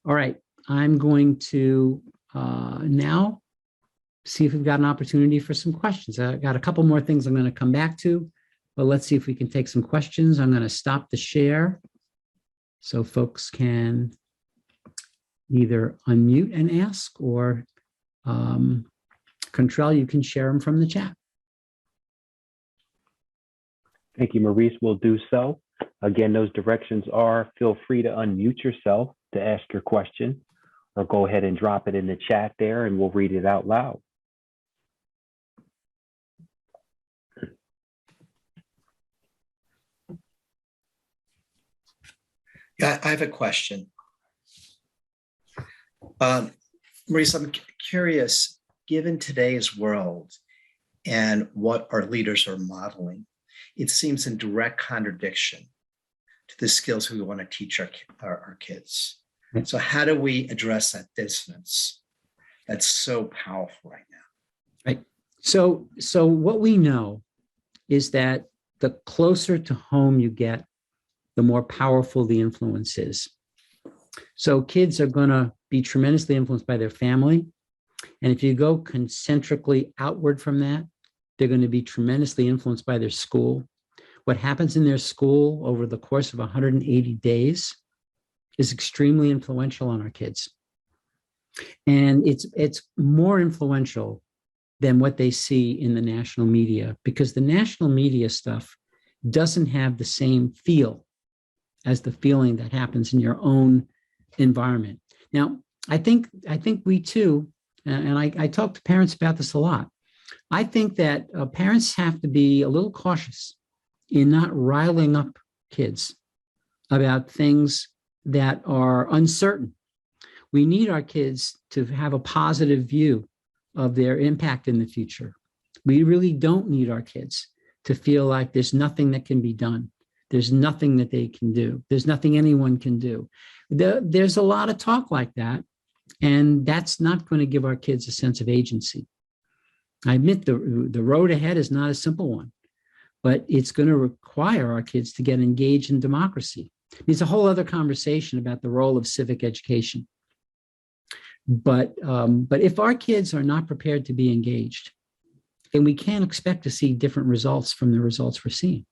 All right, I'm going to now see if we've got an opportunity for some questions. I got a couple more things I'm going to come back to, but let's see if we can take some questions. I'm going to stop the share so folks can either unmute and ask, or Contrell, you can share them from the chat. Thank you, Maurice. We'll do so. Again, those directions are: feel free to unmute yourself to ask your question, or go ahead and drop it in the chat there and we'll read it out loud. Yeah, I have a question. Maurice, I'm curious, given today's world and what our leaders are modeling, it seems in direct contradiction to the skills we want to teach our kids. So how do we address that dissonance that's so powerful right now? Right. So what we know is that the closer to home you get, the more powerful the influence is. So kids are going to be tremendously influenced by their family. And if you go concentrically outward from that, they're going to be tremendously influenced by their school. What happens in their school over the course of 180 days is extremely influential on our kids. And it's more influential than what they see in the national media, because the national media stuff doesn't have the same feel as the feeling that happens in your own environment. Now, I think we too, and I talk to parents about this a lot, I think that parents have to be a little cautious in not riling up kids about things that are uncertain. We need our kids to have a positive view of their impact in the future. We really don't need our kids to feel like there's nothing that can be done. There's nothing that they can do. There's nothing anyone can do. There's a lot of talk like that, and that's not going to give our kids a sense of agency. I admit the road ahead is not a simple one, but it's going to require our kids to get engaged in democracy. It's a whole other conversation about the role of civic education. But if our kids are not prepared to be engaged, then we can't expect to see different results from the results we're seeing.